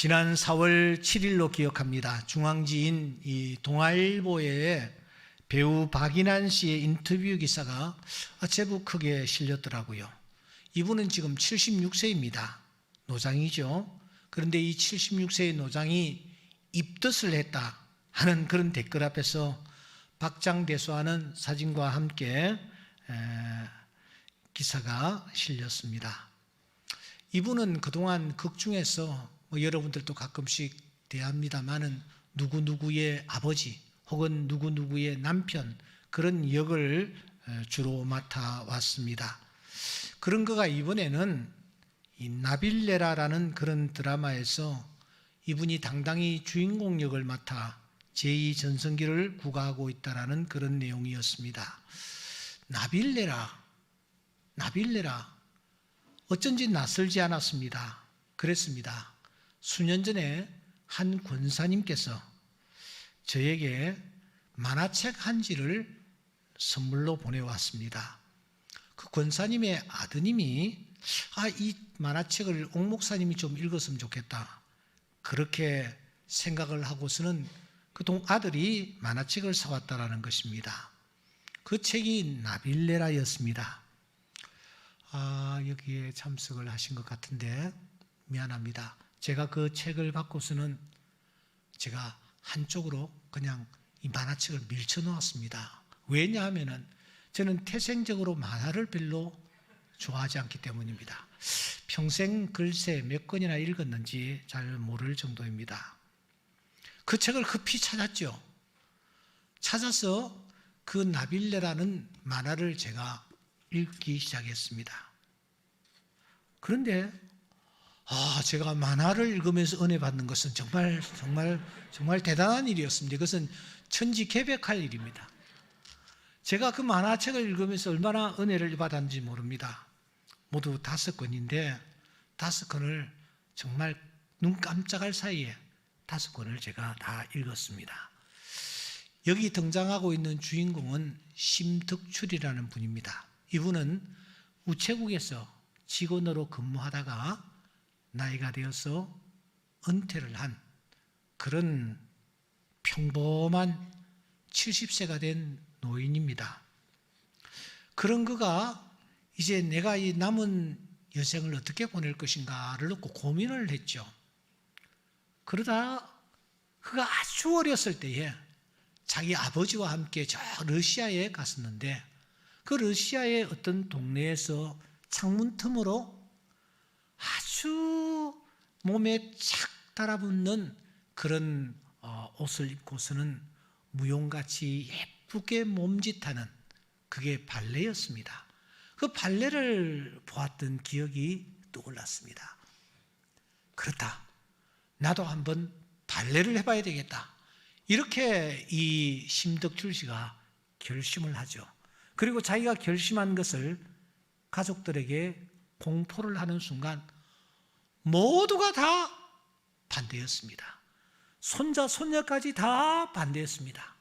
지난 4월 7일로 기억합니다. 중앙지인 이 동아일보에 배우 박인환 씨의 인터뷰 기사가 제법 크게 실렸더라고요. 이분은 지금 76세입니다. 노장이죠. 그런데 이 76세의 노장이 입덧을 했다 하는 그런 댓글 앞에서 박장대소하는 사진과 함께 기사가 실렸습니다. 이분은 그동안 극 중에서 여러분들도 가끔씩 대합니다마는 누구누구의 아버지 혹은 누구누구의 남편 그런 역을 주로 맡아왔습니다. 그런 거가 이번에는 이 나빌레라라는 그런 드라마에서 이분이 당당히 주인공 역을 맡아 제2전성기를 구가하고 있다라는 그런 내용이었습니다. 나빌레라 어쩐지 낯설지 않았습니다. 그랬습니다. 수년 전에 한 권사님께서 저에게 만화책 한 지를 선물로 보내왔습니다. 그 권사님의 아드님이 이 만화책을 옥 목사님이 좀 읽었으면 좋겠다 그렇게 생각을 하고서는 그 아들이 만화책을 사왔다라는 것입니다. 그 책이 나빌레라였습니다. 여기에 참석을 하신 것 같은데 미안합니다. 제가 그 책을 받고서는 제가 한쪽으로 그냥 이 만화책을 밀쳐 놓았습니다. 왜냐하면은 저는 태생적으로 만화를 별로 좋아하지 않기 때문입니다. 평생 글쎄 몇 권이나 읽었는지 잘 모를 정도입니다. 그 책을 급히 찾았죠. 찾아서 그 나빌레라는 만화를 제가 읽기 시작했습니다. 그런데 제가 만화를 읽으면서 은혜 받는 것은 정말 대단한 일이었습니다. 이것은 천지개벽할 일입니다. 제가 그 만화책을 읽으면서 얼마나 은혜를 받았는지 모릅니다. 모두 5권인데 5권을 정말 눈 깜짝할 사이에 5권을 제가 다 읽었습니다. 여기 등장하고 있는 주인공은 심덕출이라는 분입니다. 이분은 우체국에서 직원으로 근무하다가 나이가 되어서 은퇴를 한 그런 평범한 70세가 된 노인입니다. 그런 그가 이제 내가 이 남은 여생을 어떻게 보낼 것인가를 놓고 고민을 했죠. 그러다 그가 아주 어렸을 때에 자기 아버지와 함께 저 러시아에 갔었는데 그 러시아의 어떤 동네에서 창문 틈으로 아주 몸에 착 달아붙는 그런 옷을 입고서는 무용같이 예쁘게 몸짓하는 그게 발레였습니다. 그 발레를 보았던 기억이 떠올랐습니다. 그렇다. 나도 한번 발레를 해봐야 되겠다. 이렇게 이 심덕출 씨가 결심을 하죠. 그리고 자기가 결심한 것을 가족들에게 공포를 하는 순간 모두가 다 반대였습니다. 손자, 손녀까지 다 반대했습니다.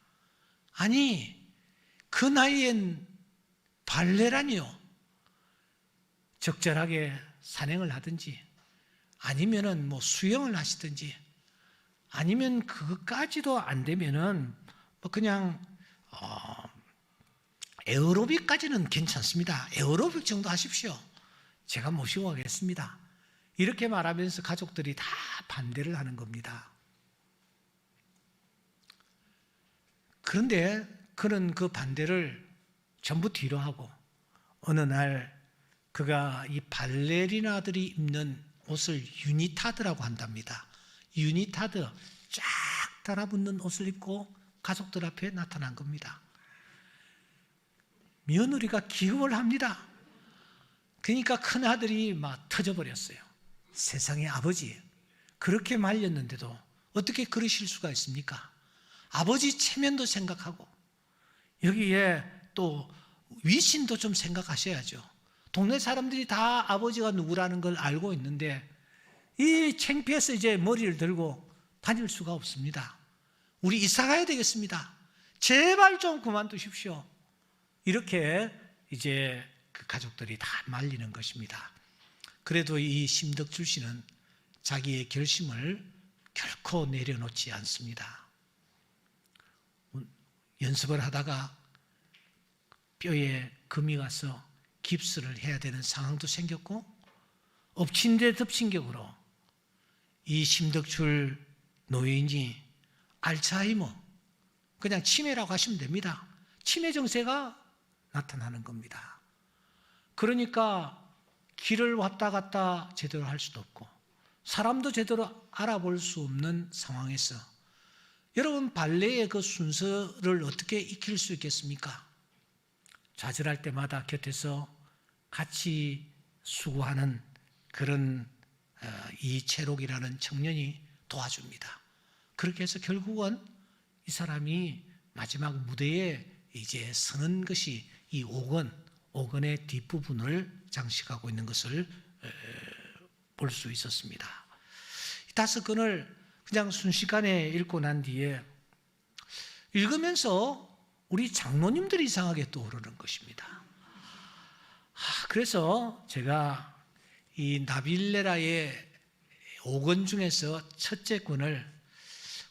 아니, 그 나이엔 발레라니요. 적절하게 산행을 하든지 아니면은 수영을 하시든지 아니면 그것까지도 안 되면은 그냥 에어로빅까지는 괜찮습니다. 에어로빅 정도 하십시오. 제가 모시고 가겠습니다. 이렇게 말하면서 가족들이 다 반대를 하는 겁니다. 그런데 그는 그 반대를 전부 뒤로 하고 어느 날 그가 이 발레리나들이 입는 옷을 유니타드라고 한답니다. 유니타드 쫙 달아붙는 옷을 입고 가족들 앞에 나타난 겁니다. 며느리가 기겁을 합니다. 그러니까 큰아들이 막 터져버렸어요. 세상에 아버지 그렇게 말렸는데도 어떻게 그러실 수가 있습니까? 아버지 체면도 생각하고 여기에 또 위신도 좀 생각하셔야죠. 동네 사람들이 다 아버지가 누구라는 걸 알고 있는데 이 창피해서 이제 머리를 들고 다닐 수가 없습니다. 우리 이사 가야 되겠습니다. 제발 좀 그만두십시오. 이렇게 이제 그 가족들이 다 말리는 것입니다. 그래도 이 심덕출 씨는 자기의 결심을 결코 내려놓지 않습니다. 연습을 하다가 뼈에 금이 가서 깁스를 해야 되는 상황도 생겼고, 엎친 데 덮친 격으로 이 심덕출 노인이 알츠하이머, 그냥 치매라고 하시면 됩니다. 치매 증세가 나타나는 겁니다. 그러니까 길을 왔다 갔다 제대로 할 수도 없고 사람도 제대로 알아볼 수 없는 상황에서 여러분, 발레의 그 순서를 어떻게 익힐 수 있겠습니까? 좌절할 때마다 곁에서 같이 수고하는 그런 이채록이라는 청년이 도와줍니다. 그렇게 해서 결국은 이 사람이 마지막 무대에 이제 서는 것이 이 옥원의 뒷부분을 장식하고 있는 것을 볼 수 있었습니다. 이 5권을 그냥 순식간에 읽고 난 뒤에 읽으면서 우리 장로님들이 이상하게 떠오르는 것입니다. 그래서 제가 이 나빌레라의 5권 중에서 첫째 권을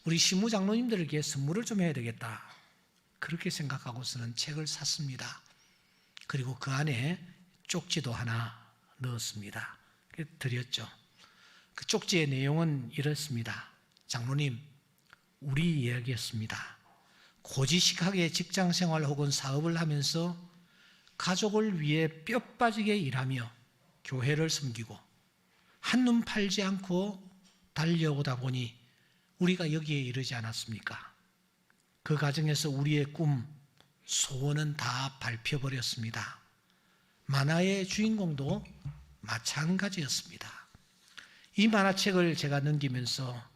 우리 신무 장로님들에게 선물을 좀 해야 되겠다, 그렇게 생각하고서는 책을 샀습니다. 그리고 그 안에 쪽지도 하나 넣었습니다. 드렸죠. 그 쪽지의 내용은 이렇습니다. 장로님, 우리 이야기였습니다. 고지식하게 직장생활 혹은 사업을 하면서 가족을 위해 뼈 빠지게 일하며 교회를 섬기고 한눈 팔지 않고 달려오다 보니 우리가 여기에 이르지 않았습니까? 그 과정에서 우리의 꿈, 소원은 다 밟혀버렸습니다. 만화의 주인공도 마찬가지였습니다. 이 만화책을 제가 넘기면서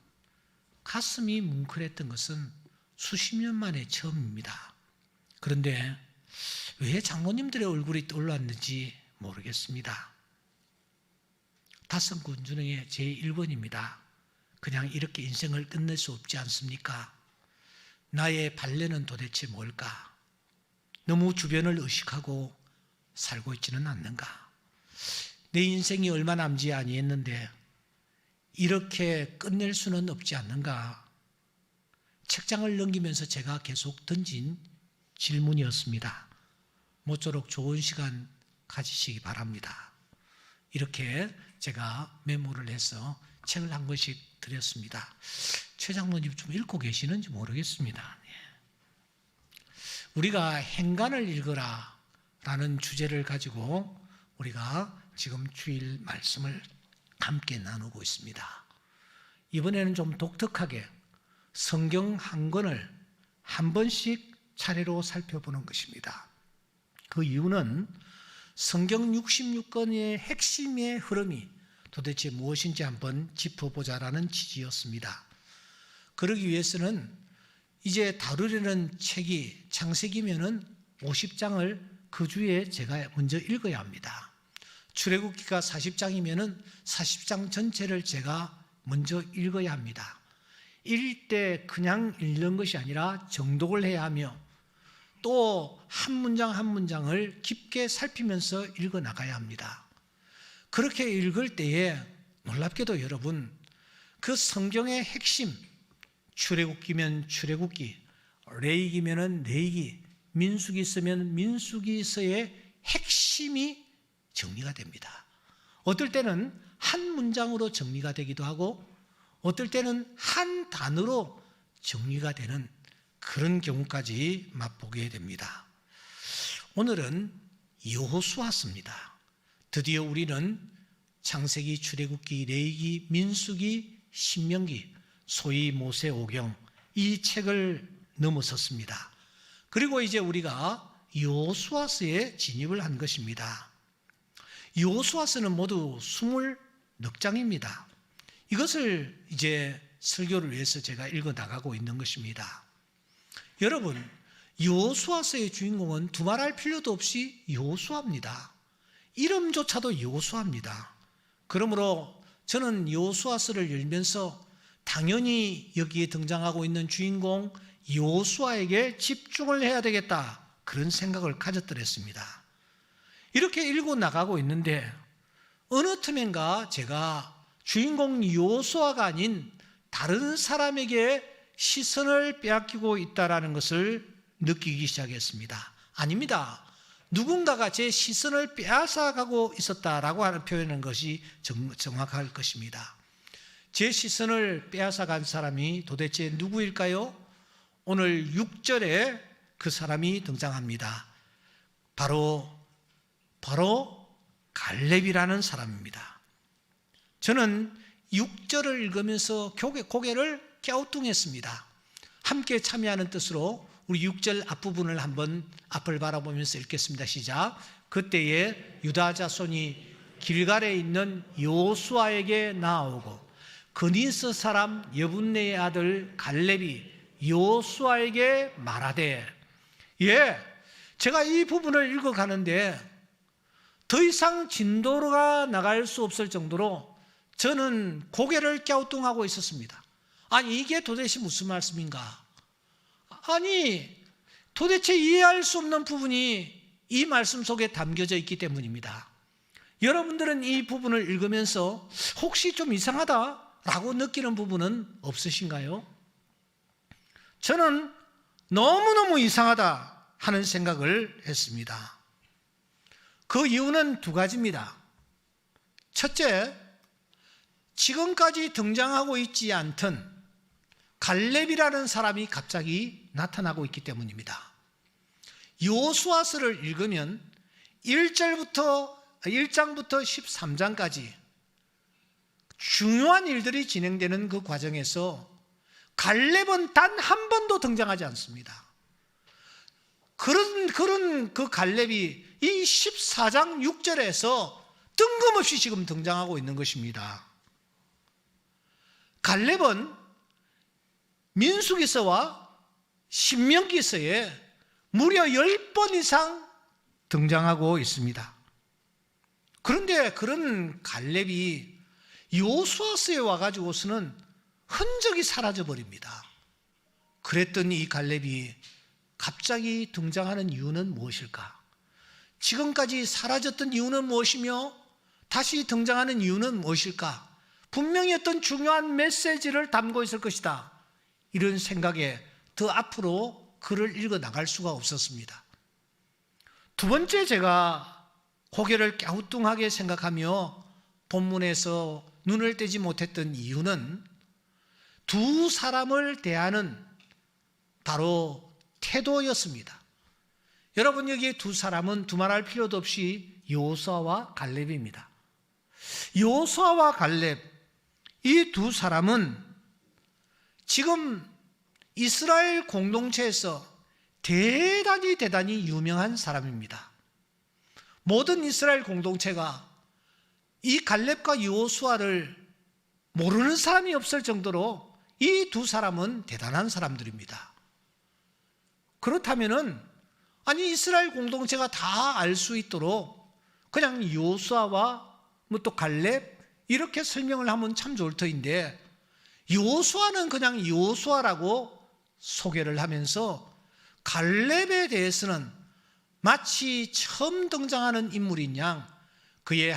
가슴이 뭉클했던 것은 수십 년 만에 처음입니다. 그런데 왜 장로님들의 얼굴이 떠올랐는지 모르겠습니다. 5권 중에 제 1권입니다. 그냥 이렇게 인생을 끝낼 수 없지 않습니까? 나의 발레는 도대체 뭘까? 너무 주변을 의식하고 살고 있지는 않는가? 내 인생이 얼마 남지 아니했는데 이렇게 끝낼 수는 없지 않는가? 책장을 넘기면서 제가 계속 던진 질문이었습니다. 모쪼록 좋은 시간 가지시기 바랍니다. 이렇게 제가 메모를 해서 책을 한 권씩 드렸습니다. 최 장로님 좀 읽고 계시는지 모르겠습니다. 우리가 행간을 읽어라 라는 주제를 가지고 우리가 지금 주일 말씀을 함께 나누고 있습니다. 이번에는 좀 독특하게 성경 한 권을 한 번씩 차례로 살펴보는 것입니다. 그 이유는 성경 66권의 핵심의 흐름이 도대체 무엇인지 한번 짚어보자라는 취지였습니다. 그러기 위해서는 이제 다루려는 책이 창세기면은 50장을 그 주에 제가 먼저 읽어야 합니다. 출애굽기가 40장이면은 40장 전체를 제가 먼저 읽어야 합니다. 읽을 때 그냥 읽는 것이 아니라 정독을 해야 하며 또 한 문장 한 문장을 깊게 살피면서 읽어 나가야 합니다. 그렇게 읽을 때에 놀랍게도 여러분, 그 성경의 핵심, 출애굽기면 출애굽기, 레위기면은 레위기, 민수기 쓰면 민수기서의 핵심이 정리가 됩니다. 어떨 때는 한 문장으로 정리가 되기도 하고 어떨 때는 한 단어로 정리가 되는 그런 경우까지 맛보게 됩니다. 오늘은 여호수아서입니다. 드디어 우리는 창세기, 출애굽기, 레위기, 민수기, 신명기, 소위 모세오경 이 책을 넘어섰습니다. 그리고 이제 우리가 여호수아서에 진입을 한 것입니다. 여호수아서는 모두 24장입니다. 이것을 이제 설교를 위해서 제가 읽어 나가고 있는 것입니다. 여러분, 여호수아서의 주인공은 두말할 필요도 없이 여호수아입니다. 이름조차도 여호수아입니다. 그러므로 저는 여호수아서를 열면서 당연히 여기에 등장하고 있는 주인공 여호수아에게 집중을 해야 되겠다, 그런 생각을 가졌더랬습니다. 이렇게 읽고 나가고 있는데 어느 틈엔가 제가 주인공 여호수아가 아닌 다른 사람에게 시선을 빼앗기고 있다는 것을 느끼기 시작했습니다. 아닙니다. 누군가가 제 시선을 빼앗아가고 있었다라고 하는 표현인 것이 정확할 것입니다. 제 시선을 빼앗아간 사람이 도대체 누구일까요? 오늘 6절에 그 사람이 등장합니다. 바로 갈렙이라는 사람입니다. 저는 6절을 읽으면서 고개를 갸우뚱했습니다. 함께 참여하는 뜻으로 우리 6절 앞부분을 한번 앞을 바라보면서 읽겠습니다. 시작. 그때에 유다 자손이 길갈에 있는 여호수아에게 나아오고 그니스 사람 여분네의 아들 갈렙이 여호수아에게 말하되, 제가 이 부분을 읽어가는데 더 이상 진도가 나갈 수 없을 정도로 저는 고개를 갸우뚱하고 있었습니다. 아니, 이게 도대체 무슨 말씀인가? 아니, 도대체 이해할 수 없는 부분이 이 말씀 속에 담겨져 있기 때문입니다. 여러분들은 이 부분을 읽으면서 혹시 좀 이상하다라고 느끼는 부분은 없으신가요? 저는 너무너무 이상하다 하는 생각을 했습니다. 그 이유는 두 가지입니다. 첫째, 지금까지 등장하고 있지 않던 갈렙이라는 사람이 갑자기 나타나고 있기 때문입니다. 여호수아서를 읽으면 1장부터 13장까지 중요한 일들이 진행되는 그 과정에서 갈렙은 단 한 번도 등장하지 않습니다. 그런 그 갈렙이 이 14장 6절에서 뜬금없이 지금 등장하고 있는 것입니다. 갈렙은 민수기서와 신명기서에 무려 10번 이상 등장하고 있습니다. 그런데 그런 갈렙이 여호수아서에 와가지고서는 흔적이 사라져버립니다. 그랬더니 이 갈렙이 갑자기 등장하는 이유는 무엇일까? 지금까지 사라졌던 이유는 무엇이며 다시 등장하는 이유는 무엇일까? 분명히 어떤 중요한 메시지를 담고 있을 것이다. 이런 생각에 더 앞으로 글을 읽어 나갈 수가 없었습니다. 두 번째, 제가 고개를 갸우뚱하게 생각하며 본문에서 눈을 떼지 못했던 이유는 두 사람을 대하는 바로 태도였습니다. 여러분, 여기 두 사람은 두말할 필요도 없이 여호수아와 갈렙입니다. 여호수아와 갈렙, 이 두 사람은 지금 이스라엘 공동체에서 대단히 유명한 사람입니다. 모든 이스라엘 공동체가 이 갈렙과 여호수아를 모르는 사람이 없을 정도로 이 두 사람은 대단한 사람들입니다. 그렇다면은 이스라엘 공동체가 다 알 수 있도록 그냥 여호수아와 또 갈렙 이렇게 설명을 하면 참 좋을 터인데, 여호수아는 그냥 여호수아라고 소개를 하면서 갈렙에 대해서는 마치 처음 등장하는 인물인 양 그의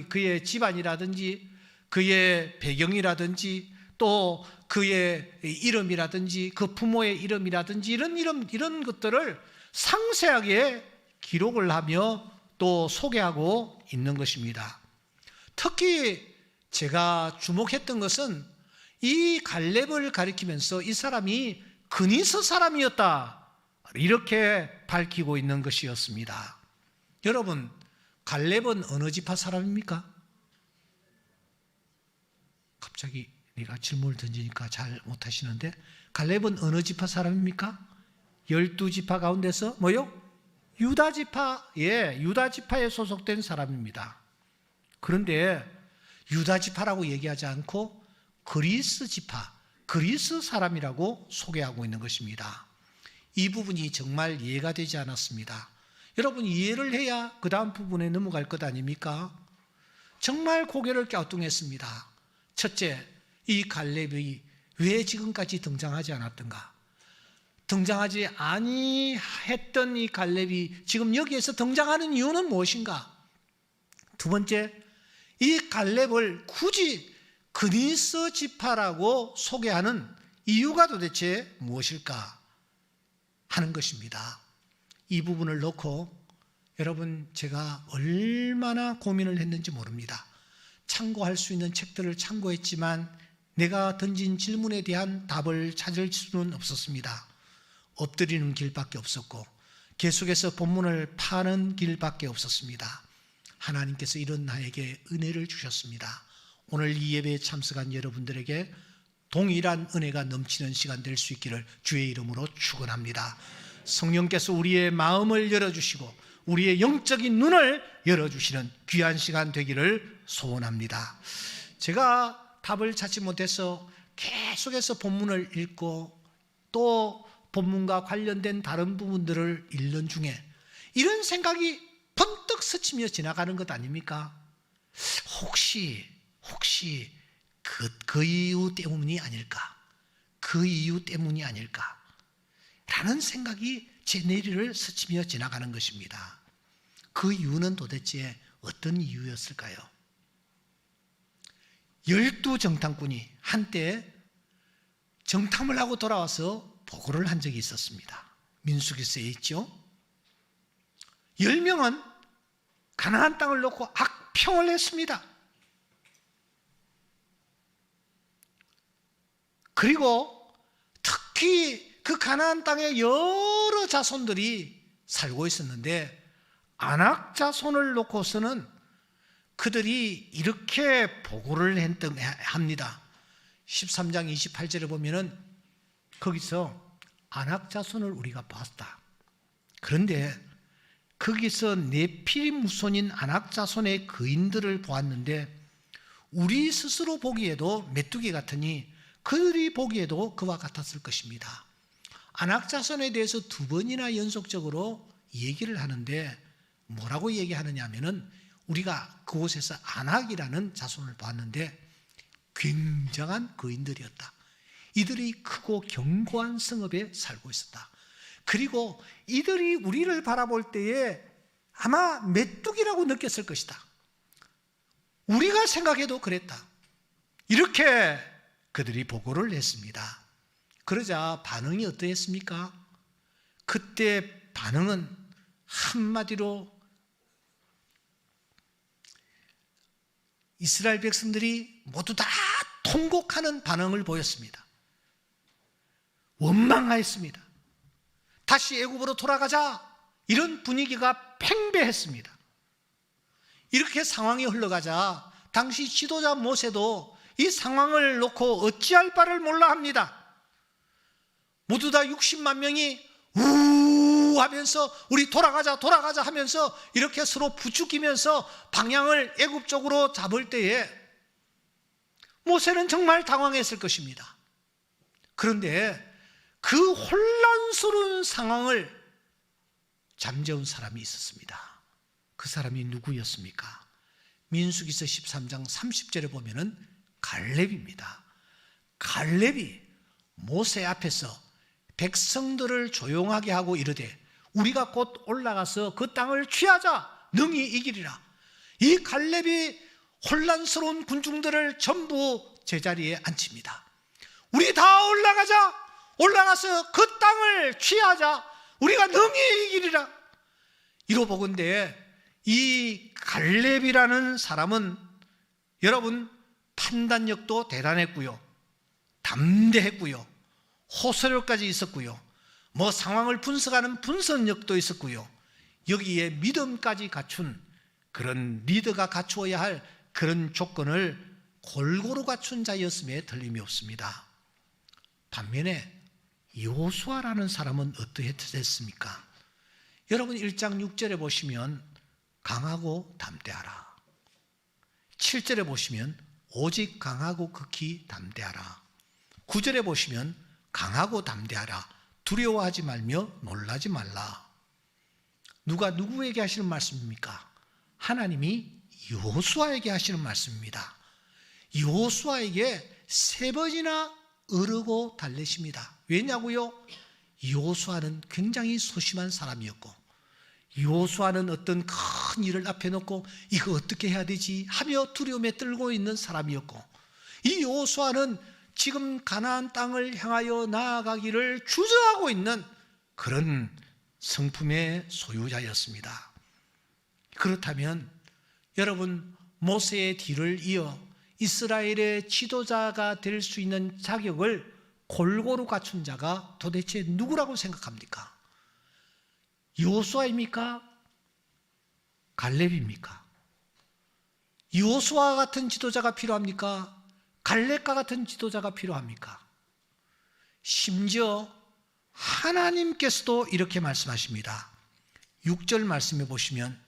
그의 집안이라든지 그의 배경이라든지 또 그의 이름이라든지 그 부모의 이름이라든지 이런 것들을 상세하게 기록을 하며 또 소개하고 있는 것입니다. 특히 제가 주목했던 것은 이 갈렙을 가리키면서 이 사람이 그니스 사람이었다 이렇게 밝히고 있는 것이었습니다. 여러분, 갈렙은 어느 지파 사람입니까? 갑자기 내가 질문을 던지니까 잘 못하시는데, 갈렙은 어느 지파 사람입니까? 12지파 가운데서 뭐요? 유다지파, 유다지파에 소속된 사람입니다. 그런데 유다지파라고 얘기하지 않고 그리스 지파, 그리스 사람이라고 소개하고 있는 것입니다. 이 부분이 정말 이해가 되지 않았습니다. 여러분, 이해를 해야 그 다음 부분에 넘어갈 것 아닙니까? 정말 고개를 갸우뚱했습니다. 첫째, 이 갈렙이 왜 지금까지 등장하지 않았던가? 등장하지 아니했던 이 갈렙이 지금 여기에서 등장하는 이유는 무엇인가? 두 번째, 이 갈렙을 굳이 그니스 지파라고 소개하는 이유가 도대체 무엇일까 하는 것입니다. 이 부분을 놓고 여러분, 제가 얼마나 고민을 했는지 모릅니다. 참고할 수 있는 책들을 참고했지만 내가 던진 질문에 대한 답을 찾을 수는 없었습니다. 엎드리는 길밖에 없었고 계속해서 본문을 파는 길밖에 없었습니다. 하나님께서 이런 나에게 은혜를 주셨습니다. 오늘 이 예배에 참석한 여러분들에게 동일한 은혜가 넘치는 시간 될 수 있기를 주의 이름으로 축원합니다. 성령께서 우리의 마음을 열어주시고 우리의 영적인 눈을 열어주시는 귀한 시간 되기를 소원합니다. 제가 답을 찾지 못해서 계속해서 본문을 읽고 또 본문과 관련된 다른 부분들을 읽는 중에 이런 생각이 번뜩 스치며 지나가는 것 아닙니까? 혹시 그 이유 때문이 아닐까? 그 이유 때문이 아닐까? 라는 생각이 제 뇌리를 스치며 지나가는 것입니다. 그 이유는 도대체 어떤 이유였을까요? 12정탐꾼이 한때 정탐을 하고 돌아와서 보고를 한 적이 있었습니다. 민수기서에 있죠. 10명은 가나안 땅을 놓고 악평을 했습니다. 그리고 특히 그 가나안 땅에 여러 자손들이 살고 있었는데 아낙 자손을 놓고서는 그들이 이렇게 보고를 합니다. 13장 28절에 보면은 거기서 아낙 자손을 우리가 봤다. 그런데 거기서 네피림 후손인 아낙 자손의 거인들을 보았는데 우리 스스로 보기에도 메뚜기 같으니 그들이 보기에도 그와 같았을 것입니다. 아낙 자손에 대해서 2번이나 연속적으로 얘기를 하는데 뭐라고 얘기하느냐 하면은 우리가 그곳에서 아낙이라는 자손을 봤는데 굉장한 거인들이었다. 이들이 크고 견고한 성읍에 살고 있었다. 그리고 이들이 우리를 바라볼 때에 아마 메뚜기라고 느꼈을 것이다. 우리가 생각해도 그랬다. 이렇게 그들이 보고를 했습니다. 그러자 반응이 어떠했습니까? 그때 반응은 한마디로 이스라엘 백성들이 모두 다 통곡하는 반응을 보였습니다. 원망하였습니다. 다시 애굽으로 돌아가자, 이런 분위기가 팽배했습니다. 이렇게 상황이 흘러가자 당시 지도자 모세도 이 상황을 놓고 어찌할 바를 몰라 합니다. 모두 다 60만 명이 우 하면서 우리 돌아가자 하면서 이렇게 서로 부추기면서 방향을 애굽 쪽으로 잡을 때에 모세는 정말 당황했을 것입니다. 그런데 그 혼란스러운 상황을 잠재운 사람이 있었습니다. 그 사람이 누구였습니까? 민수기서 13장 30절에 보면은 갈렙입니다. 갈렙이 모세 앞에서 백성들을 조용하게 하고 이르되 우리가 곧 올라가서 그 땅을 취하자, 능히 이기리라. 이 갈렙이 혼란스러운 군중들을 전부 제자리에 앉힙니다. 우리 다 올라가서 그 땅을 취하자, 우리가 능히 이기리라. 이러보건대 이 갈렙이라는 사람은 여러분 판단력도 대단했고요, 담대했고요, 호소력까지 있었고요, 뭐 상황을 분석하는 분석력도 있었고요, 여기에 믿음까지 갖춘 그런 리더가 갖추어야 할 그런 조건을 골고루 갖춘 자였음에 틀림이 없습니다. 반면에 여호수아라는 사람은 어떠했습니까? 여러분 1장 6절에 보시면 강하고 담대하라, 7절에 보시면 오직 강하고 극히 담대하라, 9절에 보시면 강하고 담대하라, 두려워하지 말며 놀라지 말라. 누가 누구에게 하시는 말씀입니까? 하나님이 여호수아에게 하시는 말씀입니다. 여호수아에게 3번이나 어르고 달래십니다. 왜냐고요? 여호수아는 굉장히 소심한 사람이었고 여호수아는 어떤 큰 일을 앞에 놓고 이거 어떻게 해야 되지 하며 두려움에 떨고 있는 사람이었고, 이 여호수아는 지금 가나안 땅을 향하여 나아가기를 주저하고 있는 그런 성품의 소유자였습니다. 그렇다면 여러분, 모세의 뒤를 이어 이스라엘의 지도자가 될 수 있는 자격을 골고루 갖춘 자가 도대체 누구라고 생각합니까? 여호수아입니까? 갈렙입니까? 여호수아 같은 지도자가 필요합니까? 갈렙과 같은 지도자가 필요합니까? 심지어 하나님께서도 이렇게 말씀하십니다. 6절 말씀해 보시면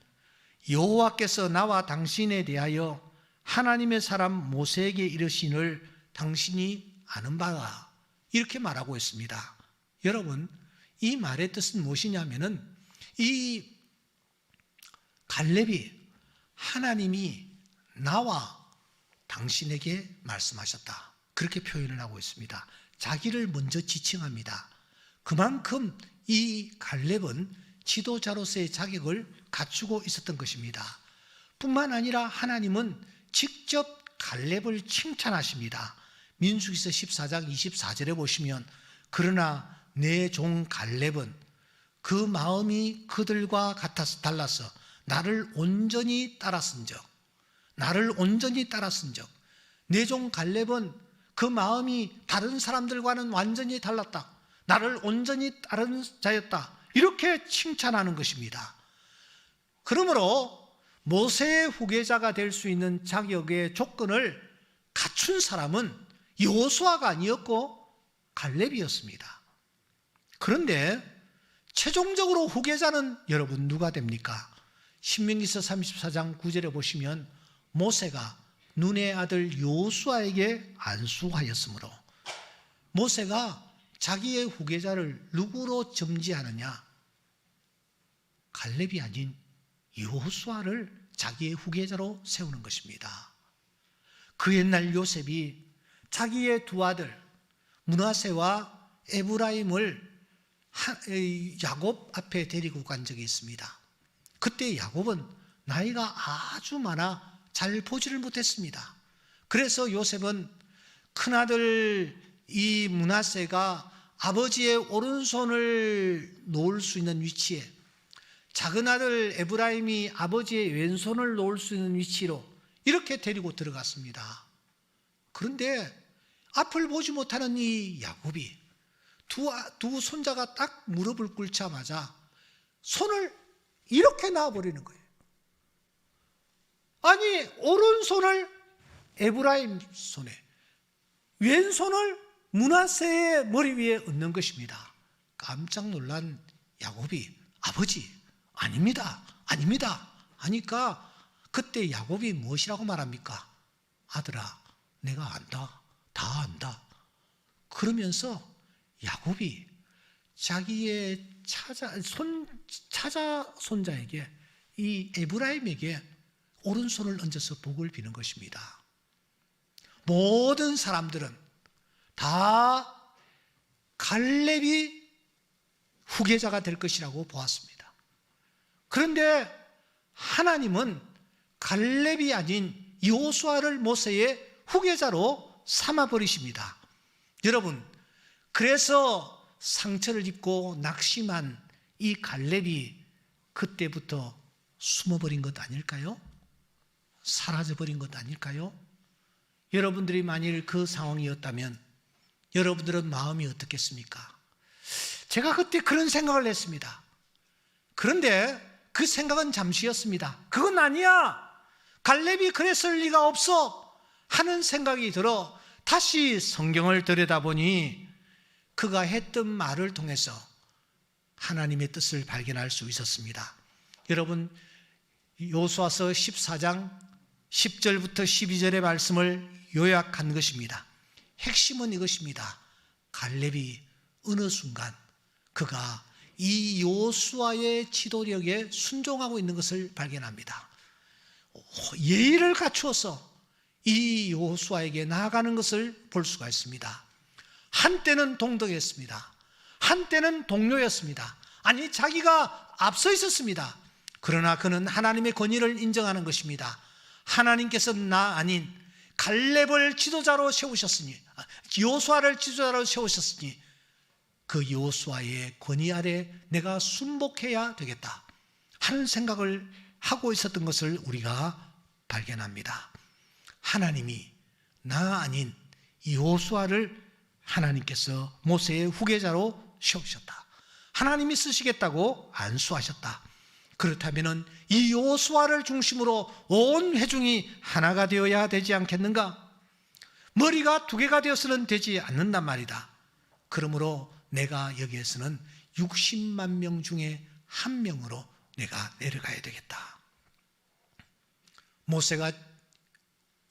여호와께서 나와 당신에 대하여 하나님의 사람 모세에게 이르시니를 당신이 아는 바라, 이렇게 말하고 있습니다. 여러분, 이 말의 뜻은 무엇이냐면은 이 갈렙이 하나님이 나와 당신에게 말씀하셨다, 그렇게 표현을 하고 있습니다. 자기를 먼저 지칭합니다. 그만큼 이 갈렙은 지도자로서의 자격을 갖추고 있었던 것입니다. 뿐만 아니라 하나님은 직접 갈렙을 칭찬하십니다. 민수기서 14장 24절에 보시면 그러나 내 종 갈렙은 그 마음이 그들과 같아서 달라서 나를 온전히 따랐은즉, 나를 온전히 따랐은즉, 내 종 갈렙은 그 마음이 다른 사람들과는 완전히 달랐다, 나를 온전히 따른 자였다, 이렇게 칭찬하는 것입니다. 그러므로 모세의 후계자가 될 수 있는 자격의 조건을 갖춘 사람은 여호수아가 아니었고 갈렙이었습니다. 그런데 최종적으로 후계자는 여러분 누가 됩니까? 신명기서 34장 9절에 보시면 모세가 눈의 아들 여호수아에게 안수하였으므로, 모세가 자기의 후계자를 누구로 점지하느냐? 갈렙이 아닌 여호수아를 자기의 후계자로 세우는 것입니다. 그 옛날 요셉이 자기의 두 아들 므낫세와 에브라임을 야곱 앞에 데리고 간 적이 있습니다. 그때 야곱은 나이가 아주 많아 잘 보지를 못했습니다. 그래서 요셉은 큰아들 이 므낫세가 아버지의 오른손을 놓을 수 있는 위치에, 작은 아들 에브라임이 아버지의 왼손을 놓을 수 있는 위치로 이렇게 데리고 들어갔습니다. 그런데 앞을 보지 못하는 이 야곱이 두 손자가 딱 무릎을 꿇자마자 손을 이렇게 놔버리는 거예요. 아니, 오른손을 에브라임 손에, 왼손을 므낫세의 머리 위에 얹는 것입니다. 깜짝 놀란 야곱이 아버지, 아닙니다, 아닙니다 하니까 그때 야곱이 무엇이라고 말합니까? 아들아, 내가 안다, 다 안다. 그러면서 야곱이 자기의 손자에게, 이 에브라임에게 오른손을 얹어서 복을 비는 것입니다. 모든 사람들은 다 갈렙이 후계자가 될 것이라고 보았습니다. 그런데 하나님은 갈렙이 아닌 여호수아를 모세의 후계자로 삼아버리십니다. 여러분, 그래서 상처를 입고 낙심한 이 갈렙이 그때부터 숨어버린 것 아닐까요? 사라져버린 것 아닐까요? 여러분들이 만일 그 상황이었다면 여러분들은 마음이 어떻겠습니까? 제가 그때 그런 생각을 했습니다. 그런데 그 생각은 잠시였습니다. 그건 아니야, 갈렙이 그랬을 리가 없어 하는 생각이 들어 다시 성경을 들여다보니 그가 했던 말을 통해서 하나님의 뜻을 발견할 수 있었습니다. 여러분, 여호수아서 14장 10절부터 12절의 말씀을 요약한 것입니다. 핵심은 이것입니다. 갈렙이 어느 순간 그가 이 여호수아의 지도력에 순종하고 있는 것을 발견합니다. 예의를 갖추어서 이 여호수아에게 나아가는 것을 볼 수가 있습니다. 한때는 동덕했습니다. 한때는 동료였습니다. 아니, 자기가 앞서 있었습니다. 그러나 그는 하나님의 권위를 인정하는 것입니다. 하나님께서 나 아닌 갈렙을 지도자로 세우셨으니, 여호수아를 지도자로 세우셨으니 그 여호수아의 권위 아래 내가 순복해야 되겠다 하는 생각을 하고 있었던 것을 우리가 발견합니다. 하나님이 나 아닌 여호수아를 하나님께서 모세의 후계자로 세우셨다. 하나님이 쓰시겠다고 안수하셨다. 그렇다면 이 여호수아를 중심으로 온 회중이 하나가 되어야 되지 않겠는가? 머리가 두 개가 되어서는 되지 않는단 말이다. 그러므로 내가 여기에서는 60만 명 중에 한 명으로 내가 내려가야 되겠다. 모세가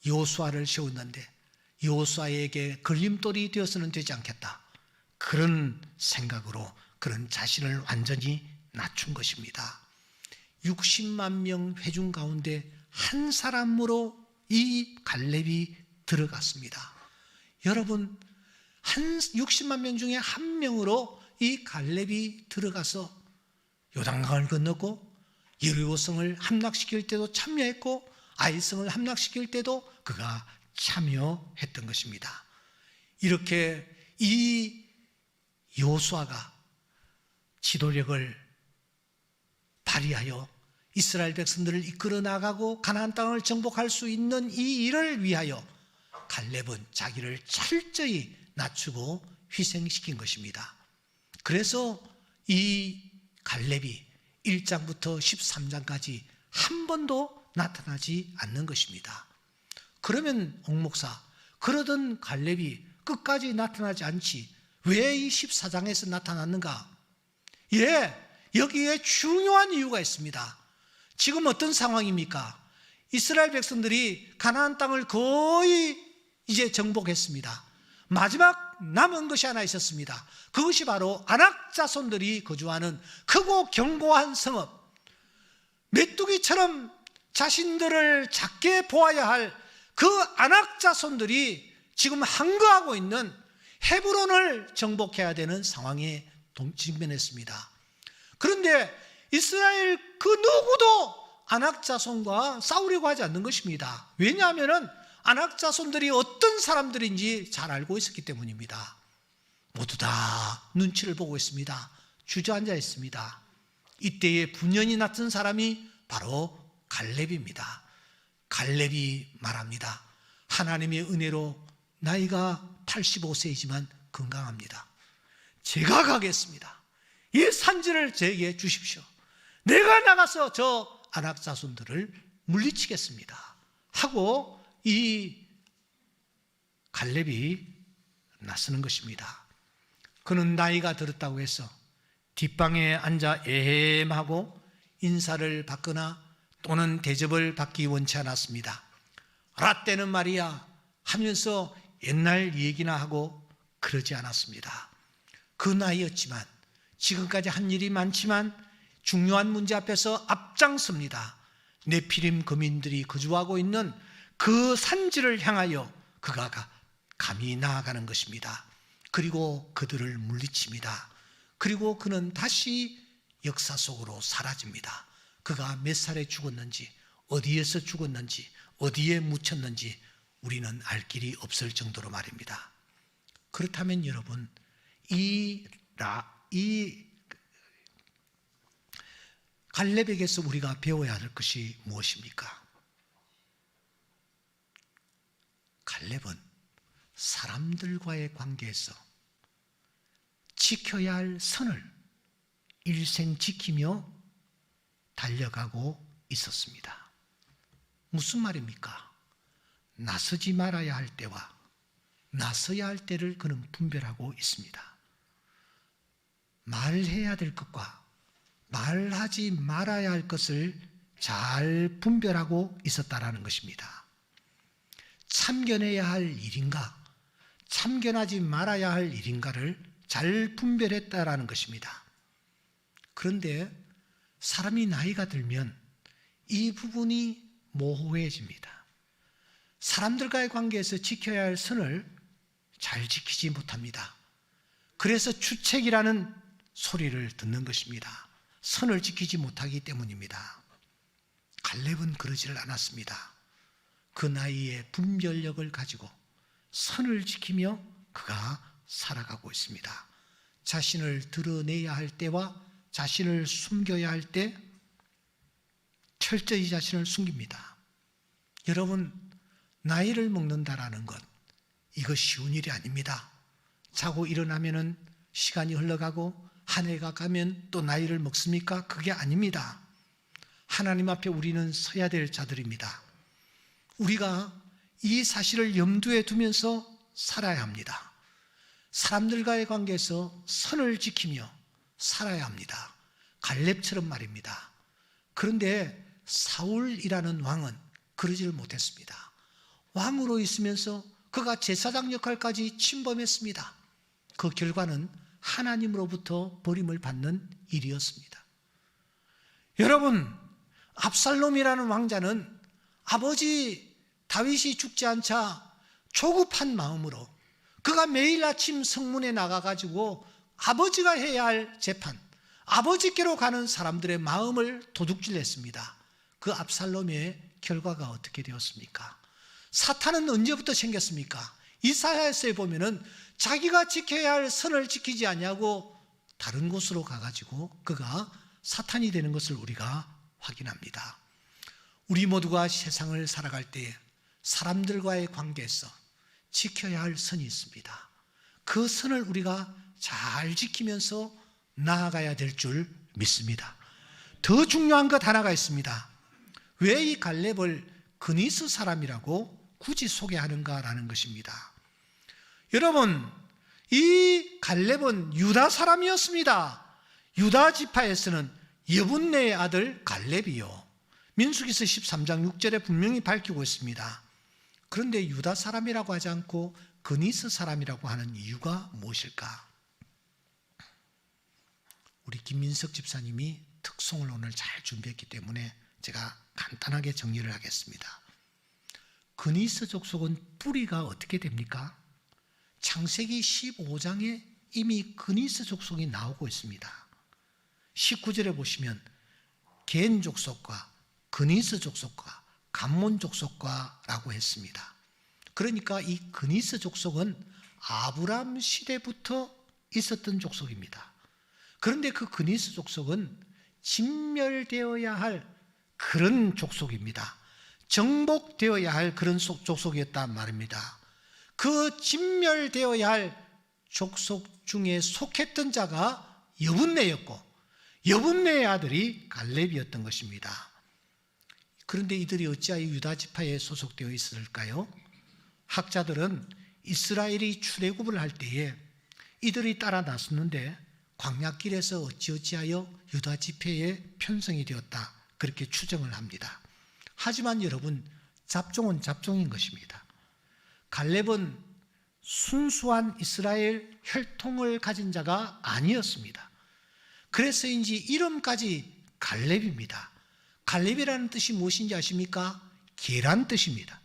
여호수아를 세웠는데 여호수아에게 걸림돌이 되어서는 되지 않겠다. 그런 생각으로 그런 자신을 완전히 낮춘 것입니다. 60만 명 회중 가운데 한 사람으로 이 갈렙이 들어갔습니다. 여러분, 한 60만 명 중에 한 명으로 이 갈렙이 들어가서 요단강을 건넜고 여리고성을 함락시킬 때도 참여했고 아이성을 함락시킬 때도 그가 참여했던 것입니다. 이렇게 이 여호수아가 지도력을 발휘하여 이스라엘 백성들을 이끌어 나가고 가나안 땅을 정복할 수 있는 이 일을 위하여 갈렙은 자기를 철저히 낮추고 희생시킨 것입니다. 그래서 이 갈렙이 1장부터 13장까지 한 번도 나타나지 않는 것입니다. 그러면 옥목사, 그러던 갈렙이 끝까지 나타나지 않지 왜 이 14장에서 나타났는가? 여기에 중요한 이유가 있습니다. 지금 어떤 상황입니까? 이스라엘 백성들이 가나안 땅을 거의 이제 정복했습니다. 마지막 남은 것이 하나 있었습니다. 그것이 바로 아낙 자손들이 거주하는 크고 견고한 성읍, 메뚜기처럼 자신들을 작게 보아야 할 그 아낙 자손들이 지금 항거하고 있는 헤브론을 정복해야 되는 상황에 직면했습니다. 그런데 이스라엘 그 누구도 아낙 자손과 싸우려고 하지 않는 것입니다. 왜냐하면 아낙 자손들이 어떤 사람들인지 잘 알고 있었기 때문입니다. 모두 다 눈치를 보고 있습니다. 주저앉아 있습니다. 이때에 분연히 났던 사람이 바로 갈렙입니다. 갈렙이 말합니다. 하나님의 은혜로 나이가 85세이지만 건강합니다. 제가 가겠습니다. 이 산지를 저에게 주십시오. 내가 나가서 저 아낙 자손들을 물리치겠습니다 하고 이 갈렙이 나서는 것입니다. 그는 나이가 들었다고 해서 뒷방에 앉아 애헴하고 인사를 받거나 또는 대접을 받기 원치 않았습니다. 라떼는 말이야 하면서 옛날 얘기나 하고 그러지 않았습니다. 그 나이였지만 지금까지 한 일이 많지만 중요한 문제 앞에서 앞장섭니다. 네피림 거민들이 거주하고 있는 그 산지를 향하여 그가 감히 나아가는 것입니다. 그리고 그들을 물리칩니다. 그리고 그는 다시 역사 속으로 사라집니다. 그가 몇 살에 죽었는지, 어디에서 죽었는지, 어디에 묻혔는지 우리는 알 길이 없을 정도로 말입니다. 그렇다면 여러분, 이 갈렙에게서 우리가 배워야 할 것이 무엇입니까? 갈렙은 사람들과의 관계에서 지켜야 할 선을 일생 지키며 달려가고 있었습니다. 무슨 말입니까? 나서지 말아야 할 때와 나서야 할 때를 그는 분별하고 있습니다. 말해야 될 것과 말하지 말아야 할 것을 잘 분별하고 있었다라는 것입니다. 참견해야 할 일인가, 참견하지 말아야 할 일인가를 잘 분별했다라는 것입니다. 그런데 사람이 나이가 들면 이 부분이 모호해집니다. 사람들과의 관계에서 지켜야 할 선을 잘 지키지 못합니다. 그래서 주책이라는 소리를 듣는 것입니다. 선을 지키지 못하기 때문입니다. 갈렙은 그러지를 않았습니다. 그 나이에 분별력을 가지고 선을 지키며 그가 살아가고 있습니다. 자신을 드러내야 할 때와 자신을 숨겨야 할 때 철저히 자신을 숨깁니다. 여러분, 나이를 먹는다라는 것, 이거 쉬운 일이 아닙니다. 자고 일어나면은 시간이 흘러가고 한 해가 가면 또 나이를 먹습니까? 그게 아닙니다. 하나님 앞에 우리는 서야 될 자들입니다. 우리가 이 사실을 염두에 두면서 살아야 합니다. 사람들과의 관계에서 선을 지키며 살아야 합니다. 갈렙처럼 말입니다. 그런데 사울이라는 왕은 그러지를 못했습니다. 왕으로 있으면서 그가 제사장 역할까지 침범했습니다. 그 결과는 하나님으로부터 버림을 받는 일이었습니다. 여러분, 압살롬이라는 왕자는 아버지 다윗이 죽지 않자 조급한 마음으로 그가 매일 아침 성문에 나가가지고 아버지가 해야 할 재판, 아버지께로 가는 사람들의 마음을 도둑질했습니다. 그 압살롬의 결과가 어떻게 되었습니까? 사탄은 언제부터 생겼습니까? 이사야서에 보면은 자기가 지켜야 할 선을 지키지 않냐고 다른 곳으로 가가지고 그가 사탄이 되는 것을 우리가 확인합니다. 우리 모두가 세상을 살아갈 때 사람들과의 관계에서 지켜야 할 선이 있습니다. 그 선을 우리가 잘 지키면서 나아가야 될 줄 믿습니다. 더 중요한 것 하나가 있습니다. 왜 이 갈렙을 그니스 사람이라고 굳이 소개하는가라는 것입니다. 여러분, 이 갈렙은 유다 사람이었습니다. 유다 지파에서는 여분네의 아들 갈렙이요, 민수기서 13장 6절에 분명히 밝히고 있습니다. 그런데 유다 사람이라고 하지 않고 그니스 사람이라고 하는 이유가 무엇일까? 우리 김민석 집사님이 특송을 오늘 잘 준비했기 때문에 제가 간단하게 정리를 하겠습니다. 그니스 족속은 뿌리가 어떻게 됩니까? 창세기 15장에 이미 그니스 족속이 나오고 있습니다. 19절에 보시면 겐 족속과 그니스 족속과 감몬 족속과라고 했습니다. 그러니까 이 그니스 족속은 아브람 시대부터 있었던 족속입니다. 그런데 그 그니스 족속은 진멸되어야 할 그런 족속입니다. 정복되어야 할 그런 족속이었단 말입니다. 그 진멸되어야 할 족속 중에 속했던 자가 여분네였고 여분네의 아들이 갈렙이었던 것입니다. 그런데 이들이 어찌하여 유다 지파에 소속되어 있을까요? 학자들은 이스라엘이 출애굽을 할 때에 이들이 따라 나섰는데 광야길에서 어찌하여 유다 지파에 편성이 되었다, 그렇게 추정을 합니다. 하지만 여러분, 잡종은 잡종인 것입니다. 갈렙은 순수한 이스라엘 혈통을 가진 자가 아니었습니다. 그래서인지 이름까지 갈렙입니다. 갈렙이라는 뜻이 무엇인지 아십니까? 개란 뜻입니다.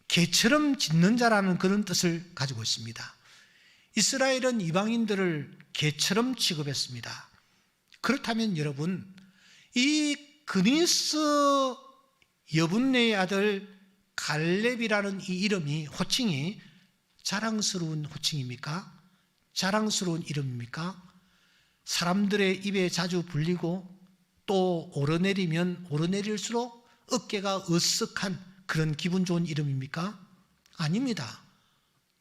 개처럼 짖는 자라는 그런 뜻을 가지고 있습니다. 이스라엘은 이방인들을 개처럼 취급했습니다. 그렇다면 여러분, 이 그니스 여분네의 아들 갈렙이라는 이 이름이, 호칭이 자랑스러운 호칭입니까? 자랑스러운 이름입니까? 사람들의 입에 자주 불리고 또 오르내리면 오르내릴수록 어깨가 으쓱한 그런 기분 좋은 이름입니까? 아닙니다.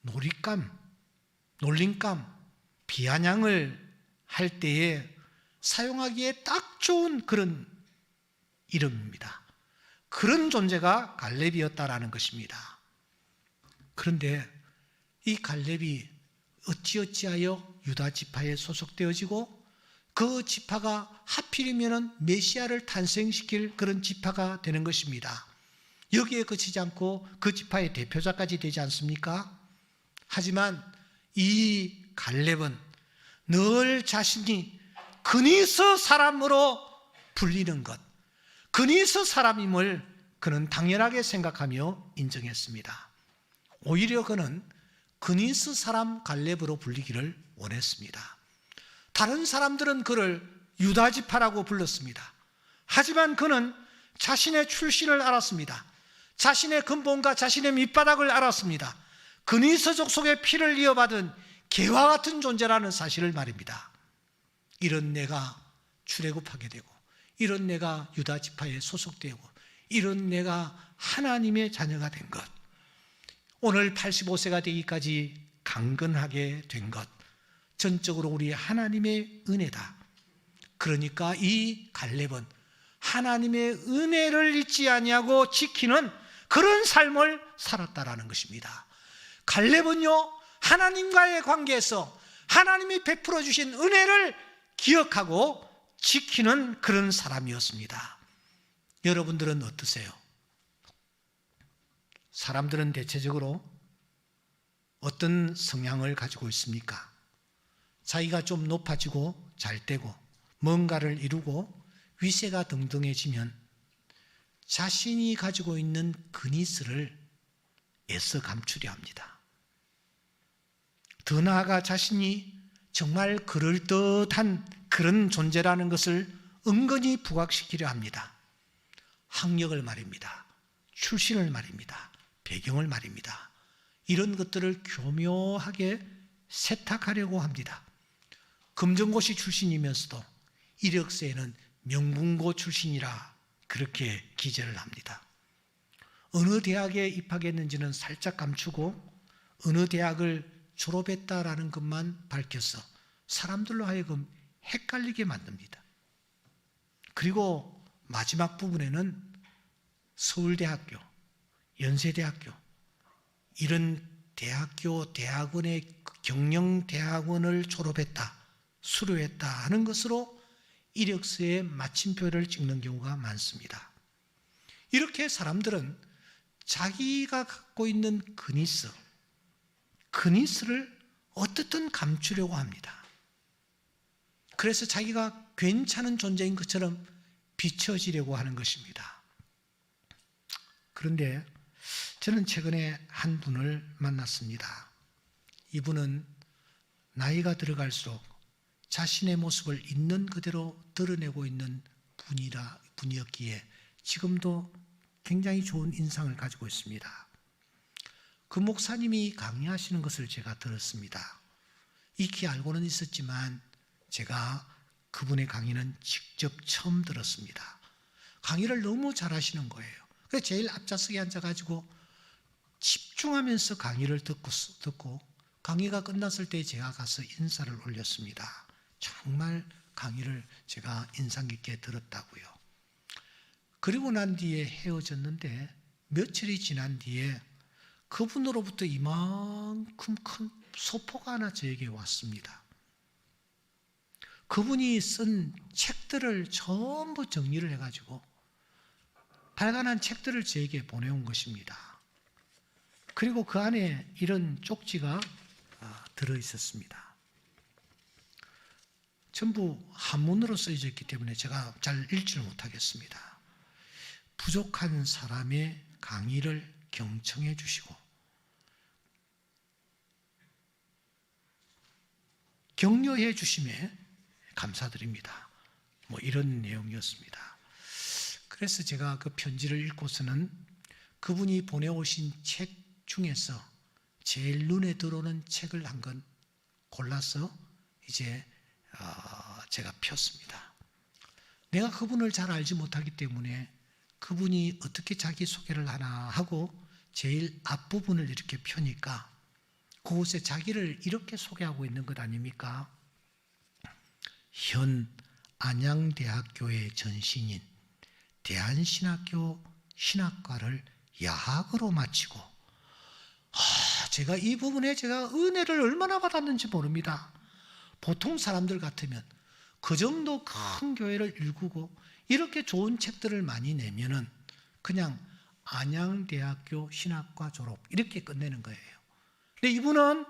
놀잇감, 놀림감, 비아냥을 할 때에 사용하기에 딱 좋은 그런 이름입니다. 그런 존재가 갈렙이었다라는 것입니다. 그런데 이 갈렙이 어찌하여 유다 지파에 소속되어지고 그 지파가 하필이면 메시아를 탄생시킬 그런 지파가 되는 것입니다. 여기에 그치지 않고 그 지파의 대표자까지 되지 않습니까? 하지만 이 갈렙은 늘 자신이 그니스 사람으로 불리는 것, 그니스 사람임을 그는 당연하게 생각하며 인정했습니다. 오히려 그는 그니스 사람 갈렙으로 불리기를 원했습니다. 다른 사람들은 그를 유다지파라고 불렀습니다. 하지만 그는 자신의 출신을 알았습니다. 자신의 근본과 자신의 밑바닥을 알았습니다. 그니스족 속의 피를 이어받은 개와 같은 존재라는 사실을 말입니다. 이런 내가 출애굽하게 되고, 이런 내가 유다지파에 소속되고, 이런 내가 하나님의 자녀가 된 것, 오늘 85세가 되기까지 강건하게 된 것, 전적으로 우리 하나님의 은혜다. 그러니까 이 갈렙은 하나님의 은혜를 잊지 아니하고 지키는 그런 삶을 살았다라는 것입니다. 갈렙은요, 하나님과의 관계에서 하나님이 베풀어 주신 은혜를 기억하고 지키는 그런 사람이었습니다. 여러분들은 어떠세요? 사람들은 대체적으로 어떤 성향을 가지고 있습니까? 자기가 좀 높아지고 잘 되고 뭔가를 이루고 위세가 등등해지면 자신이 가지고 있는 근이스를 애써 감추려 합니다. 더 나아가 자신이 정말 그럴듯한 그런 존재라는 것을 은근히 부각시키려 합니다. 학력을 말입니다. 출신을 말입니다. 배경을 말입니다. 이런 것들을 교묘하게 세탁하려고 합니다. 금정고시 출신이면서도 이력서에는 명문고 출신이라 그렇게 기재를 합니다. 어느 대학에 입학했는지는 살짝 감추고 어느 대학을 졸업했다라는 것만 밝혀서 사람들로 하여금 헷갈리게 만듭니다. 그리고 마지막 부분에는 서울대학교, 연세대학교 이런 대학교, 대학원의 경영대학원을 졸업했다, 수료했다 하는 것으로 이력서에 마침표를 찍는 경우가 많습니다. 이렇게 사람들은 자기가 갖고 있는 근이스를 어떻든 감추려고 합니다. 그래서 자기가 괜찮은 존재인 것처럼 비춰지려고 하는 것입니다. 그런데 저는 최근에 한 분을 만났습니다. 이분은 나이가 들어갈수록 자신의 모습을 있는 그대로 드러내고 있는 분이었기에 지금도 굉장히 좋은 인상을 가지고 있습니다. 그 목사님이 강의하시는 것을 제가 들었습니다. 익히 알고는 있었지만 제가 그분의 강의는 직접 처음 들었습니다. 강의를 너무 잘하시는 거예요. 그래서 제일 앞좌석에 앉아가지고 집중하면서 강의를 듣고 강의가 끝났을 때 제가 가서 인사를 올렸습니다. 정말 강의를 제가 인상 깊게 들었다고요. 그리고 난 뒤에 헤어졌는데 며칠이 지난 뒤에 그분으로부터 이만큼 큰 소포가 하나 저에게 왔습니다. 그분이 쓴 책들을 전부 정리를 해가지고 발간한 책들을 저에게 보내온 것입니다. 그리고 그 안에 이런 쪽지가 들어있었습니다. 전부 한문으로 쓰여져 있기 때문에 제가 잘 읽지를 못하겠습니다. 부족한 사람의 강의를 경청해 주시고 격려해 주심에 감사드립니다. 뭐 이런 내용이었습니다. 그래서 제가 그 편지를 읽고서는 그분이 보내오신 책 중에서 제일 눈에 들어오는 책을 한 권 골라서 이제 제가 폈습니다. 내가 그분을 잘 알지 못하기 때문에 그분이 어떻게 자기소개를 하나 하고 제일 앞부분을 이렇게 펴니까 그곳에 자기를 이렇게 소개하고 있는 것 아닙니까? 현 안양대학교의 전신인 대한신학교 신학과를 야학으로 마치고 제가 이 부분에 제가 은혜를 얼마나 받았는지 모릅니다. 보통 사람들 같으면 그 정도 큰 교회를 일구고 이렇게 좋은 책들을 많이 내면은 그냥 안양대학교 신학과 졸업 이렇게 끝내는 거예요. 근데 이분은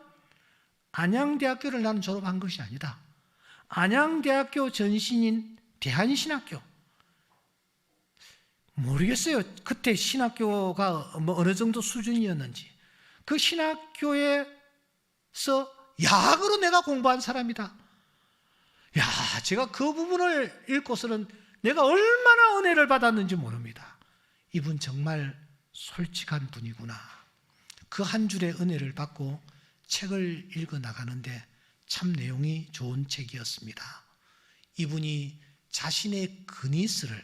안양대학교를 나는 졸업한 것이 아니다. 안양대학교 전신인 대한신학교. 모르겠어요. 그때 신학교가 뭐 어느 정도 수준이었는지. 그 신학교에서 야학으로 내가 공부한 사람이다. 야, 제가 그 부분을 읽고서는 내가 얼마나 은혜를 받았는지 모릅니다. 이분 정말 솔직한 분이구나. 그 한 줄의 은혜를 받고 책을 읽어 나가는데 참 내용이 좋은 책이었습니다. 이분이 자신의 근위스를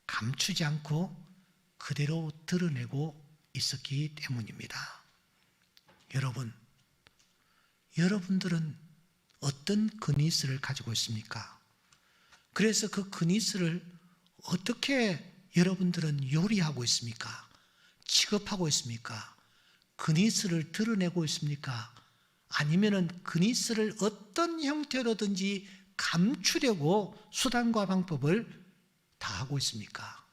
감추지 않고 그대로 드러내고 있었기 때문입니다. 여러분들은 어떤 근위스를 가지고 있습니까? 그래서 그 근위스를 어떻게 여러분들은 요리하고 있습니까? 취급하고 있습니까? 근위스를 드러내고 있습니까? 아니면은 근위스를 어떤 형태로든지 감추려고 수단과 방법을 다 하고 있습니까?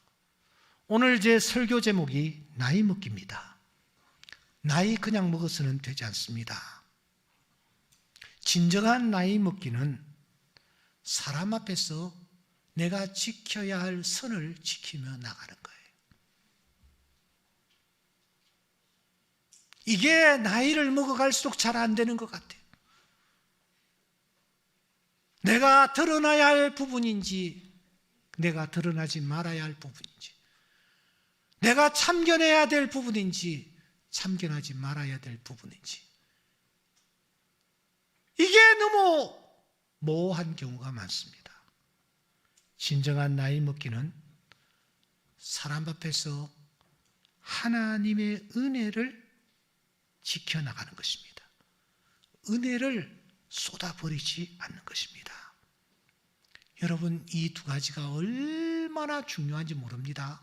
오늘 제 설교 제목이 나이 먹기입니다. 나이 그냥 먹어서는 되지 않습니다. 진정한 나이 먹기는 사람 앞에서 내가 지켜야 할 선을 지키며 나가는 거예요. 이게 나이를 먹어갈수록 잘 안 되는 것 같아요. 내가 드러나야 할 부분인지, 내가 드러나지 말아야 할 부분인지, 내가 참견해야 될 부분인지, 참견하지 말아야 될 부분인지, 이게 너무 모호한 경우가 많습니다. 진정한 나이 먹기는 사람 앞에서 하나님의 은혜를 지켜나가는 것입니다. 은혜를 쏟아버리지 않는 것입니다. 여러분, 이 두 가지가 얼마나 중요한지 모릅니다.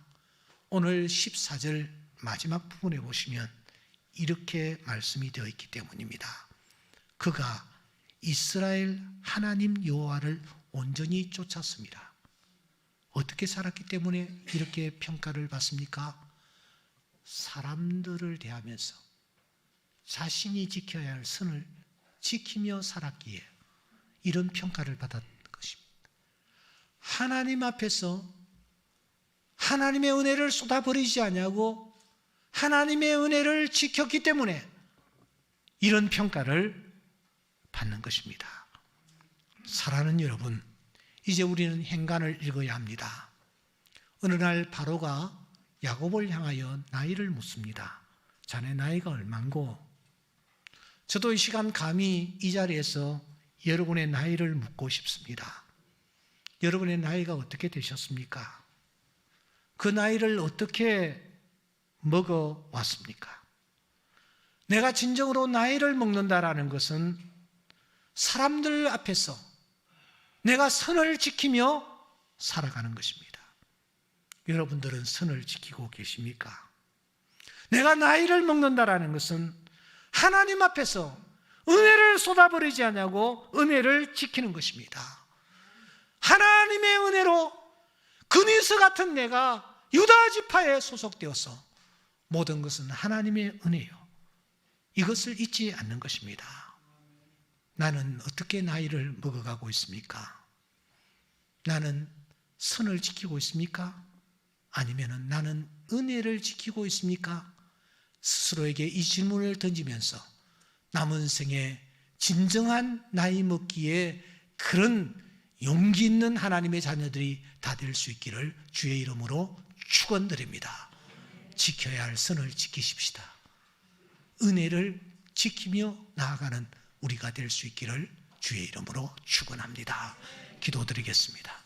오늘 14절 마지막 부분에 보시면 이렇게 말씀이 되어 있기 때문입니다. 그가 이스라엘 하나님 여호와를 온전히 쫓았습니다. 어떻게 살았기 때문에 이렇게 평가를 받습니까? 사람들을 대하면서 자신이 지켜야 할 선을 지키며 살았기에 이런 평가를 받았던 것입니다. 하나님 앞에서 하나님의 은혜를 쏟아버리지 않냐고 하나님의 은혜를 지켰기 때문에 이런 평가를 받는 것입니다. 사랑하는 여러분, 이제 우리는 행간을 읽어야 합니다. 어느 날 바로가 야곱을 향하여 나이를 묻습니다. 자네 나이가 얼만고? 저도 이 시간 감히 이 자리에서 여러분의 나이를 묻고 싶습니다. 여러분의 나이가 어떻게 되셨습니까? 그 나이를 어떻게 먹어왔습니까? 내가 진정으로 나이를 먹는다라는 것은 사람들 앞에서 내가 선을 지키며 살아가는 것입니다. 여러분들은 선을 지키고 계십니까? 내가 나이를 먹는다라는 것은 하나님 앞에서 은혜를 쏟아버리지 않냐고 은혜를 지키는 것입니다. 하나님의 은혜로 그니스 같은 내가 유다 지파에 소속되어서 모든 것은 하나님의 은혜요. 이것을 잊지 않는 것입니다. 나는 어떻게 나이를 먹어가고 있습니까? 나는 선을 지키고 있습니까? 아니면 나는 은혜를 지키고 있습니까? 스스로에게 이 질문을 던지면서 남은 생에 진정한 나이 먹기에 그런 용기 있는 하나님의 자녀들이 다 될 수 있기를 주의 이름으로 축원드립니다. 지켜야 할 선을 지키십시다. 은혜를 지키며 나아가는 우리가 될 수 있기를 주의 이름으로 축원합니다. 기도드리겠습니다.